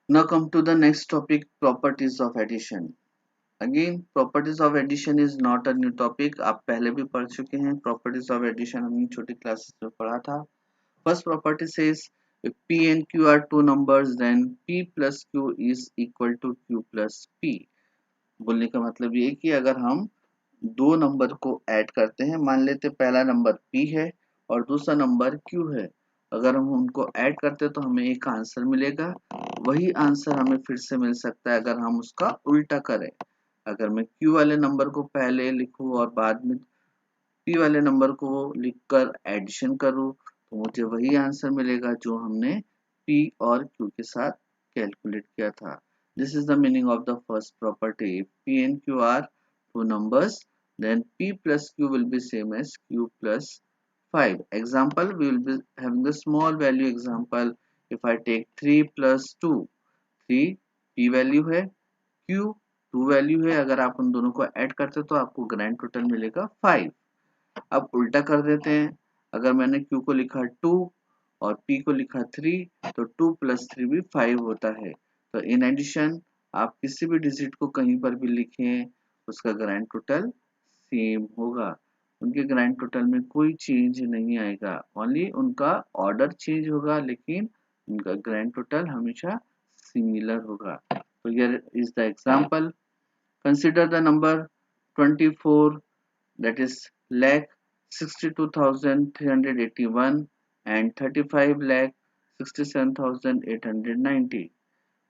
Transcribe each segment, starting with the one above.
Now come to the next topic, properties of addition. Again, properties of addition is not a new topic. आप पहले भी पढ़ चुके हैं. Properties of addition हमने छोटी क्लासेस में पढ़ा था. First property says if P and Q are two numbers, then P plus Q is equal to Q plus P. बोलने का मतलब ये है कि अगर हम दो नंबर को ऐड करते हैं, मान लेते पहला नंबर P है और दूसरा नंबर Q है, अगर हम उनको ऐड करते हैं तो हमें एक आंसर मिलेगा. वही आंसर हमें फिर से मिल सकता है अगर हम उसका उल्टा करें. अगर मैं Q वाले नंबर को पहले लिखूं और बाद में P वाले नंबर को लिखकर एडिशन करूं तो मुझे वही आंसर मिलेगा जो हमने P और Q के साथ कैलकुलेट किया था. This is the meaning of the first property. If P and Q are two numbers, then P plus Q will be same as Q plus 5. Example, we will be having the small value example. If I take 3 plus 2, 3 P value है, Q 2 value है. अगर आप उन दोनों को add करते हो तो आपको ग्रैंड टोटल मिलेगा 5. अब उल्टा कर देते हैं. अगर मैंने Q को लिखा 2 और P को लिखा 3 तो 2 प्लस 3 भी 5 होता है. तो इन एडिशन आप किसी भी डिजिट को कहीं पर भी लिखें उसका ग्रैंड टोटल सेम होगा. उनके ग्रैंड टोटल में कोई चेंज नहीं आएगा. ओनली उनका ऑर्डर चेंज होगा लेकिन उनका ग्रैंड टोटल हमेशा सिमिलर होगा. तो here is the example. Consider the number 24, that is lakh 62,381 and 35 lakh 67,890.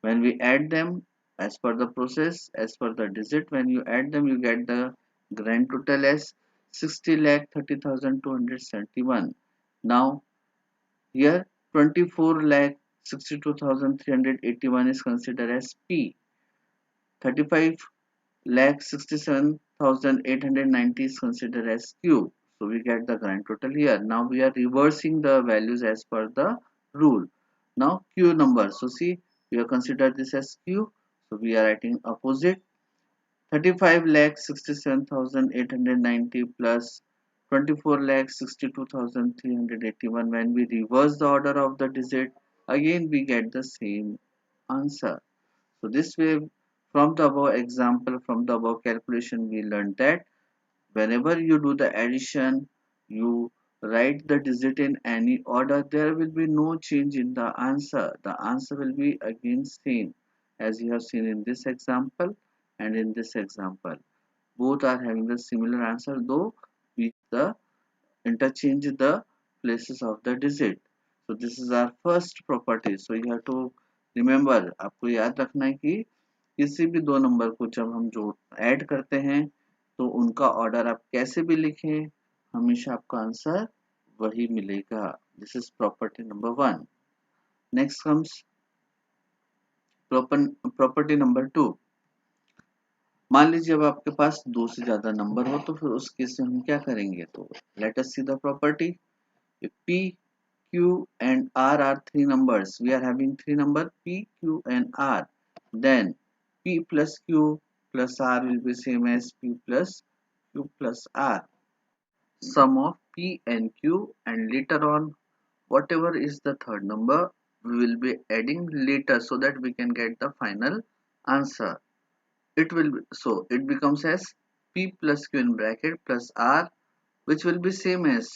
When we add them as per the process, as per the digit, when you add them you get the grand total as 60 lakh 30,271. Now here 24 lakh 62,381 is considered as P. 35 lakh 67,890 is considered as Q. So we get the grand total here. Now we are reversing the values as per the rule. Now Q number. So see, we have considered this as Q. So we are writing opposite. 35 lakh 67,890 plus 24 lakh 62,381. When we reverse the order of the digit, again we get the same answer. So this way, from the above example, from the above calculation, we learned that whenever you do the addition, you write the digit in any order, there will be no change in the answer. The answer will be again same as you have seen in this example and in this example. Both are having the similar answer, though we the interchange the places of the digit. So this is our first property. So you have to remember, आपको याद रखना है कि किसी भी दो number को जब हम जो ऐड करते हैं तो उनका ऑर्डर आप कैसे भी लिखें हमेशा आपका आंसर वही मिलेगा. This is property number 1. Next comes property number 2. मान लीजिए अब आपके पास दो से ज्यादा नंबर हो तो फिर उस केस में हम क्या करेंगे. तो late us see the property. P, Q and R are three numbers. We are having three number P, Q and R. Then P plus Q plus R will be same as P plus Q plus R. Sum of P and Q, and later on whatever is the third number we will be adding later so that we can get the final answer. It will be, so it becomes as P plus Q in bracket plus R, which will be same as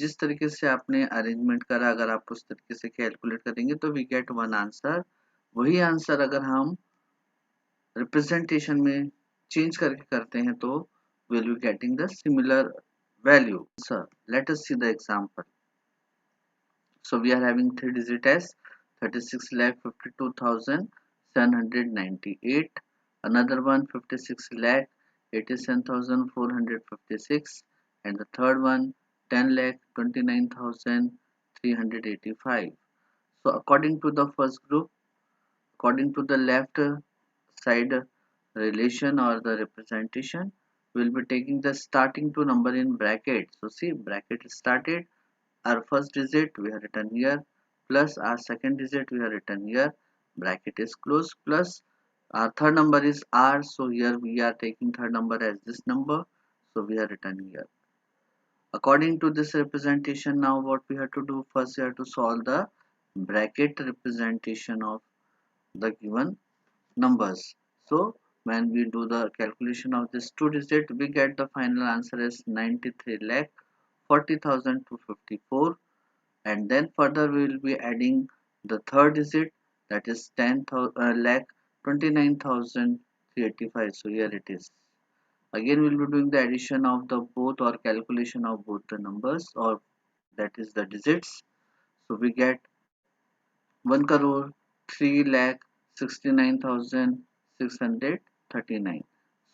जिस तरीके से आपने arrangement करा अगर आप उस तरीके से कैलकुलेट करेंगे तो वी गेट वन आंसर. वही आंसर अगर हम रिप्रेजेंटेशन में चेंज करके करते हैं तो will be getting the similar value. Sir let us see the example. So we are having three digits 36,52,798. another one 56,87,456 and the third one 10,29,385. So according to the first group, according to the left side relation or the representation, we will be taking the starting two number in bracket. So see, bracket is started, our first digit we have written here plus our second digit we have written here, bracket is closed, plus our third number is R, so here we are taking third number as this number, so we have written here. According to this representation, now what we have to do, first we have to solve the bracket representation of the given numbers. So when we do the calculation of this two digit, we get the final answer as 93 lakh 40,254, and then further we will be adding the third digit, that is 10 lakh 29,385. So here it is. Again we'll be doing the addition of the both or calculation of both the numbers, or that is the digits. So we get 1 crore 3 lakh 69,639.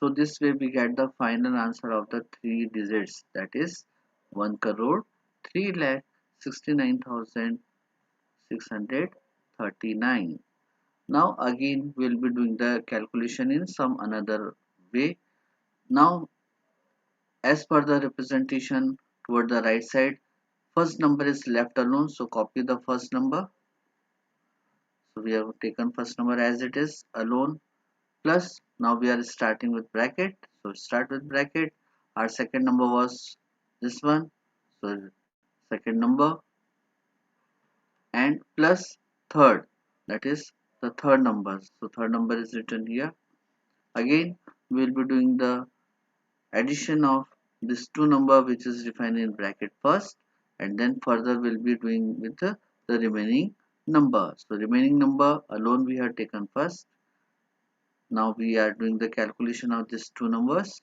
So this way we get the final answer of the three digits, that is 1 crore 3 lakh 69,639. Now again we'll be doing the calculation in some another way. Now as per the representation toward the right side, first number is left alone, so copy the first number. So we have taken first number as it is alone, plus now we are starting with bracket, so start with bracket. Our second number was this one, so second number, and plus third, that is the third number, so third number is written here. Again we will be doing the addition of this two number which is defined in bracket first, and then further we'll be doing with the remaining number. So remaining number alone we have taken first. Now we are doing the calculation of these two numbers.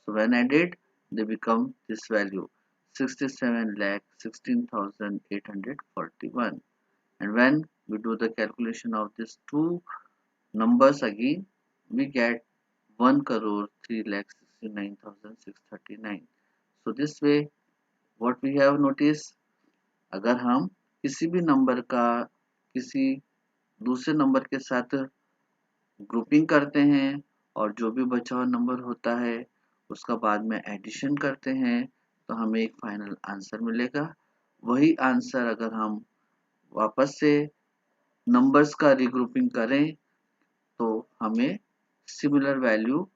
So when added, they become this value, 67 lakh 16,841. And when we do the calculation of these two numbers again, we get 1 crore 3 lakh 69,639. So this way what we have noticed, अगर हम किसी भी number का किसी दूसरे number के साथ grouping करते हैं और जो भी बचा हुआ नंबर होता है उसका बाद में एडिशन करते हैं तो हमें एक फाइनल आंसर मिलेगा। वही आंसर अगर हम वापस से नंबर्स का रिग्रुपिंग करें तो हमें सिमिलर वैल्यू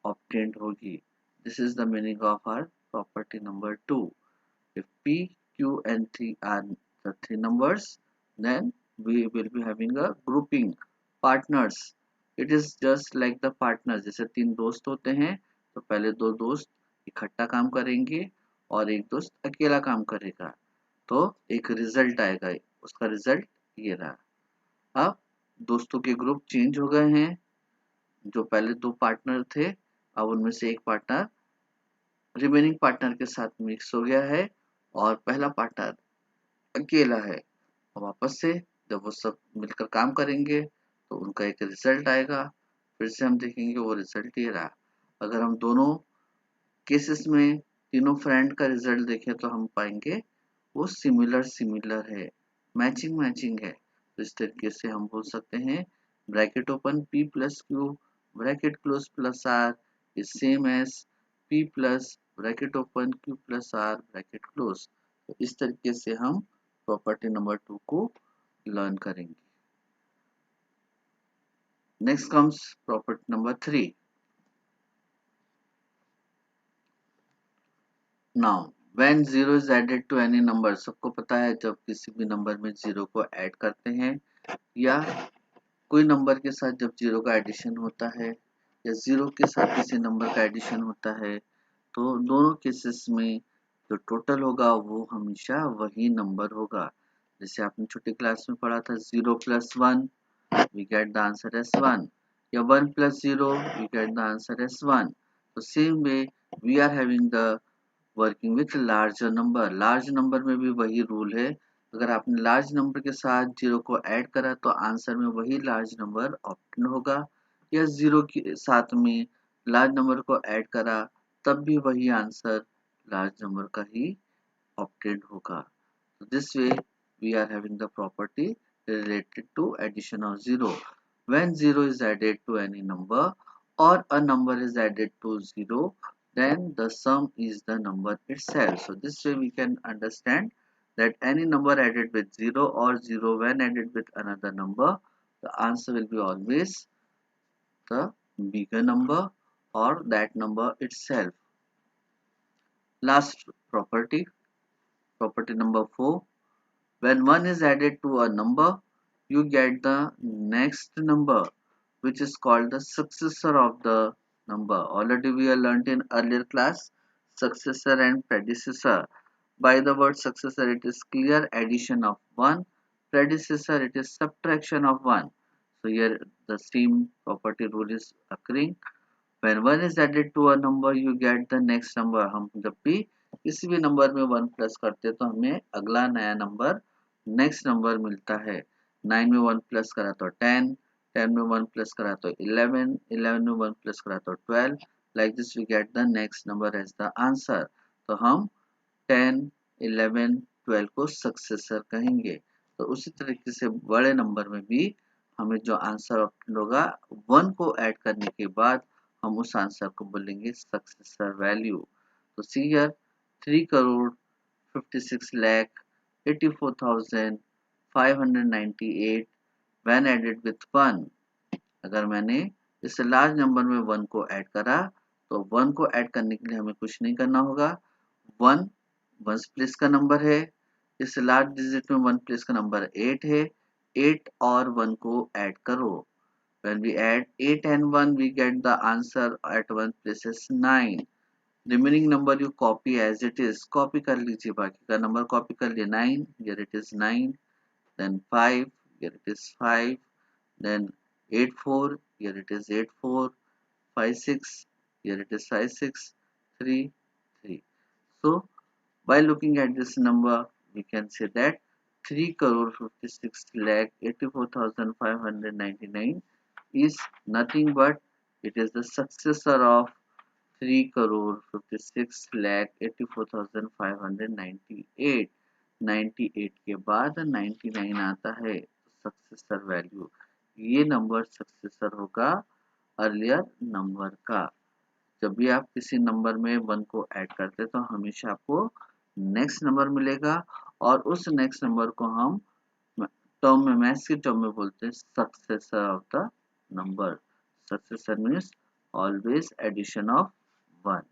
ऑब्टेन्ड होगी। This is the meaning of our property number 2। if p, q and 3 are the three numbers, then we will be having a grouping partners. It is just like the partners, जैसे तीन दोस्त होते हैं तो पहले दो दोस्त इकट्ठा काम करेंगे और एक दोस्त अकेला काम करेगा तो एक रिजल्ट आएगा, उसका रिजल्ट ये रहा। अब दोस्तों के ग्रुप चेंज हो गए हैं, जो पहले दो पार्टनर थे अब उनमें से एक पार्टनर रिमेनिंग पार्टनर के साथ मिक्स हो गया है और पहला पार्टनर अकेला है। और वापस से जब वो सब मिलकर काम करेंगे तो उनका एक रिजल्ट आएगा, फिर से हम देखेंगे वो रिजल्ट ये रहा। अगर हम दोनों केसेस में तीनों फ्रेंड का रिजल्ट देखें तो हम पाएंगे वो सिमिलर सिमिलर है, मैचिंग मैचिंग है। तो इस तरीके से हम बोल सकते हैं bracket open p plus Q bracket close plus r is same as p plus bracket open q plus r bracket close. तो इस तरीके से हम प्रॉपर्टी नंबर 2 को लर्न करेंगे। Next comes property number 3। Now when zero is added to any number, सबको पता है जब किसी भी नंबर में जीरो को ऐड करते हैं या कोई नंबर के साथ जब जीरो का एडिशन होता है या जीरो के साथ किसी नंबर का एडिशन होता है तो दोनों केसेस में जो टोटल होगा वो हमेशा वही नंबर होगा। जैसे आपने छोटी क्लास में पढ़ा था 0 plus 1 we get the answer as 1 या 1 plus 0 we get the answer as 1। तो same way we are having the working with larger number, large number में भी वही रूल है, अगर आपने लार्ज नंबर के साथ जीरो को ऐड करा तो आंसर में वही लार्ज नंबर ऑप्टेन होगा, या जीरो के साथ में लार्ज नंबर को ऐड करा तब भी वही आंसर लार्ज नंबर का ही ऑप्टेन होगा। so this way we are having the property related to addition of zero। when zero is added to any number or a number is added to zero, then the sum is the number itself। So this way we can understand that any number added with 0 or 0 when added with another number, the answer will be always the bigger number or that number itself। Last property, property number 4, when 1 is added to a number you get the next number, which is called the successor of the number. Already we have learnt in earlier class successor and predecessor. By the word successor, it is clear addition of 1. Predecessor, it is subtraction of 1. So here the same property rule is occurring. When 1 is added to a number, you get the next number. हम जब भी किसी भी number में 1 plus करते हैं तो हमें अगला नया नंबर नेक्स्ट नंबर मिलता है. 9 में 1 प्लस करा तो 10, 10 में 1 प्लस करा तो 11, 11 में 1 प्लस करा तो 12. Like this we get the next number as the answer. तो हम 10, 11, 12 को सक्सेसर कहेंगे. तो उसी तरीके से बड़े नंबर में भी हमें जो आंसर ऑप्टेन होगा 1 को ऐड करने के बाद हम उस आंसर को बोलेंगे सक्सेसर वैल्यू. तो see here 3 crore 56 lakh 84,598 when added with 1. अगर मैंने इस लार्ज नंबर में 1 को ऐड करा तो 1 को ऐड करने के लिए हमें कुछ नहीं करना होगा. 1 वंस प्लेस का नंबर है. इस लार्ज डिजिट में 1 प्लेस का नंबर 8 है. 8 और 1 को ऐड करो. When we add 8 and 1, we get the answer at one place is 9. Remaining number you copy as it is. Copy कर लीजिए, बाकी का नंबर कॉपी कर लिए. 9, here it is 9. Then 5, here it is 5. Then 8 4, here it is 8 4. 5 6, here it is 5 6. 3 3. So by looking at this number, we can say that 3 crore 56 lakh 84,599 is nothing but it is the successor of 3 crore 56 lakh 84,598. 98 के बाद 99 आता है successor value. ये number successor होगा earlier number का. जब भी आप किसी नंबर में 1 को ऐड करते हैं तो हमेशा आपको नेक्स्ट नंबर मिलेगा और उस नेक्स्ट नंबर को हम टर्म में मैथ्स की टर्म में बोलते हैं successor of the number. Successor means always addition of 1.